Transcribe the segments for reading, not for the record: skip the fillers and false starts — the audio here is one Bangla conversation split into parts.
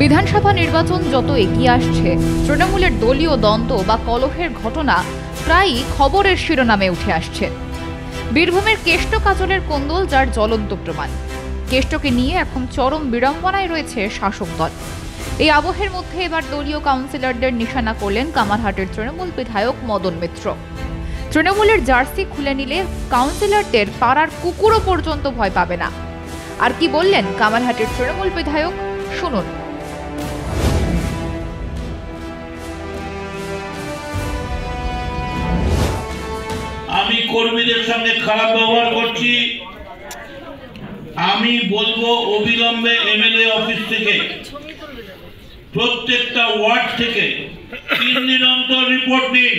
বিধানসভা নির্বাচন যত এগিয়ে আসছে, তৃণমূলের দলীয় দ্বন্দ্ব বা কলহের ঘটনা প্রায়ই খবরের শিরোনামে উঠে আসছে। বীরভূমের কেষ্ট কাজলের কোন্দল যার জ্বলন্ত প্রমাণ। কেষ্টকে নিয়ে এখন চরম বিড়ম্বনায় রয়েছে শাসক দল। এই আবহের মধ্যে এবার দলীয় কাউন্সিলরদের নিশানা করলেন কামারহাটের তৃণমূল বিধায়ক মদন মিত্র। তৃণমূলের জার্সি খুলে নিলে কাউন্সিলরদের পাড়ার কুকুরও পর্যন্ত ভয় পাবে না। আর কি বললেন কামারহাটের তৃণমূল বিধায়ক, শুনুন। আমি কর্মীদের সঙ্গে খারাপ ব্যবহার করছি, আমি বলবো অবিলম্বে এমএলএ অফিস থেকে প্রত্যেকটা ওয়ার্ড থেকে 3 দিন অন্তর রিপোর্ট নিন।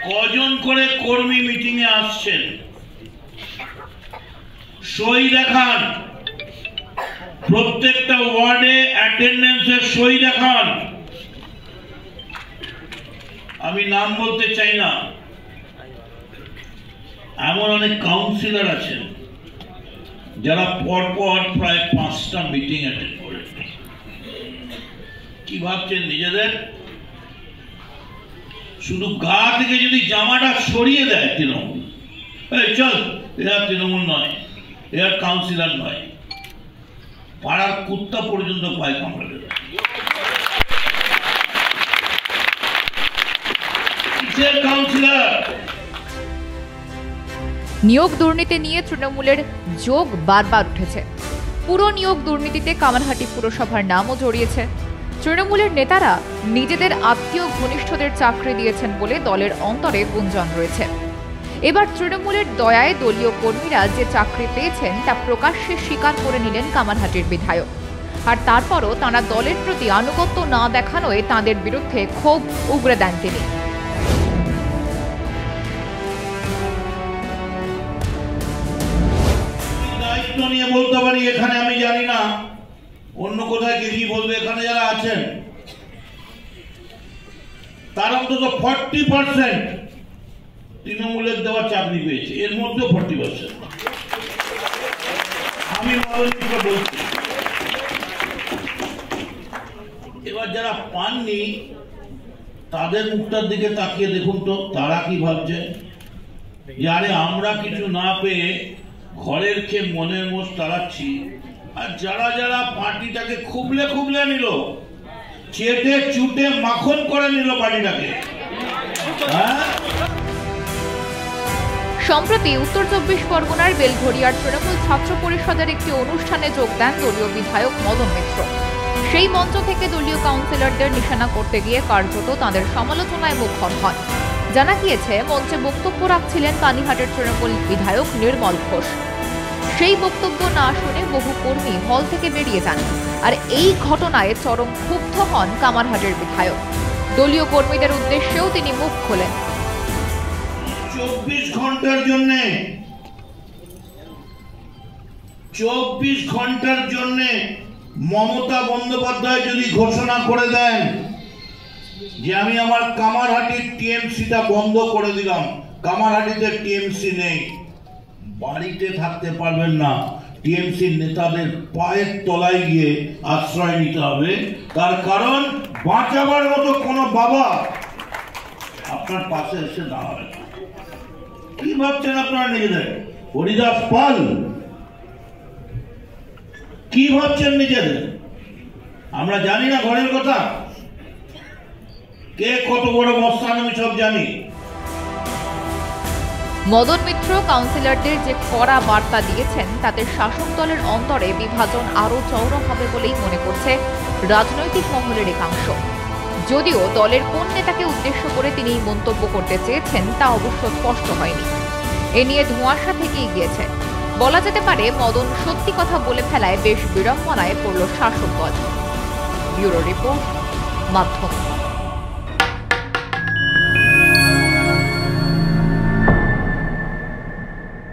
কজন করে কর্মী মিটিং এ আসছেন সই দেখান, প্রত্যেকটা ওয়ার্ডে অ্যাটেন্ডেন্সের সই দেখান। আমি নাম বলতে চাই না, এমন অনেক কাউন্সিলর আছেন যারা পরপর প্রায় 5টা মিটিং অ্যাটেন্ড করেন। কি ভাবছেন নিজেদের? শুধু গা থেকে যদি জামাটা সরিয়ে দেয় তৃণমূল, এই চল এরা তৃণমূল নয়, এরা কাউন্সিলর নয়, পাড়ার কুত্তা পর্যন্ত পায় কামড়ে দেয়। নিয়োগ দুর্নীতি নিয়ে তৃণমূলের যোগ বারবার উঠেছে। পুরো নিয়োগ দুর্নীতিতে কামারহাটি পুরসভার নামও জড়িয়েছে। তৃণমূলের নেতারা নিজেদের আত্মীয় ঘনিষ্ঠদের চাকরি দিয়েছেন বলে দলের অন্তরে গুঞ্জন রয়েছে। এবার তৃণমূলের দয়ায় দলীয় কর্মীরা যে চাকরি পেয়েছেন তা প্রকাশ্যে স্বীকার করে নিলেন কামারহাটির বিধায়ক। আর তারপরও তাঁরা দলের প্রতি আনুগত্য না দেখানোয় তাঁদের বিরুদ্ধে ক্ষোভ উগরে দেন তিনি। নিয়ে বলতে পারি, এখানে আমি জানি না অন্য কোথায় কি বলবে। এখানে যারা আছেন তার অন্তত 40% তৃণমূলের দেওয়া চাকরি পেয়েছে, এর মধ্যে 40% আমি বলছি। এবার যারা পাননি তাদের মুখটার দিকে তাকিয়ে দেখুন তো, তারা কি ভাবছে যে আরে আমরা কিছু না পেয়ে ঘরের খেয়ে মনের মোষ তাড়াচ্ছি। আর যারা যারা পার্টিটাকে খুবলে খুবলে নিল, চেটে চুটে মাখন করে নিল পার্টিটাকে। সম্প্রতি উত্তর 24 পরগনার বেলঘড়িয়ার তৃণমূল ছাত্র পরিষদের একটি অনুষ্ঠানে যোগ দেন দলীয় বিধায়ক মদন মিত্র। সেই মঞ্চ থেকে দলীয় কাউন্সিলরদের নিশানা করতে গিয়ে কার্যত তাঁদের সমালোচনায় মুখর হন। জানা গিয়েছে, মঞ্চে বক্তব্য রাখছিলেন পানিহাটের তৃণমূল বিধায়ক নির্মল ঘোষ। সেই বক্তব্য না শুনে বহু কর্মী হল থেকে বেরিয়ে যান। আর এই ঘটনায় চরম ক্ষুব্ধ হন কামারহাটের বিধায়ক। দলীয় কর্মীদের উদ্দেশ্যেও তিনি মুখ খোলেন। 24 ঘন্টার জন্য মমতা বন্দ্যোপাধ্যায় যদি ঘোষণা করে দেন যে আমি আমার কামারহাটির টিএমসিটা বন্ধ করে দিলাম, কামারহাটিতে টিএমসি নেই, বাড়িতে থাকতে পারবেন না, টিএমসির নেতাদের পায়ের তলায় গিয়ে আশ্রয় নিতে হবে। তার কারণ বাঁচাবার মতো কোনো বাবা আপনার পাশে এসে দাঁড়াবে না। কি ভাবছেন আপনারা নিজেদের? হরিদাস পাল কি ভাবছেন নিজেদের? আমরা জানি না ঘরের কথা, কে কত বড় মস্তান আমি সব জানি। মদন মিত্র কাউন্সিলরদের যে কড়া বার্তা দিয়েছেন তাতে শাসক দলের অন্তরে বিভাজন আরও চওড়া হবে বলেই মনে করছে রাজনৈতিক মহলের একাংশ। যদিও দলের কোন নেতাকে উদ্দেশ্য করে তিনি মন্তব্য করতে চেয়েছেন তা অবশ্য স্পষ্ট হয়নি। এ নিয়ে ধোঁয়াশা থেকেই গিয়েছে। বলা যেতে পারে মদন সত্যি কথা বলে ফেলায় বেশ বিড়ম্বনায় পড়ল শাসক দল। ব্যুরো রিপোর্ট, মাধ্যম।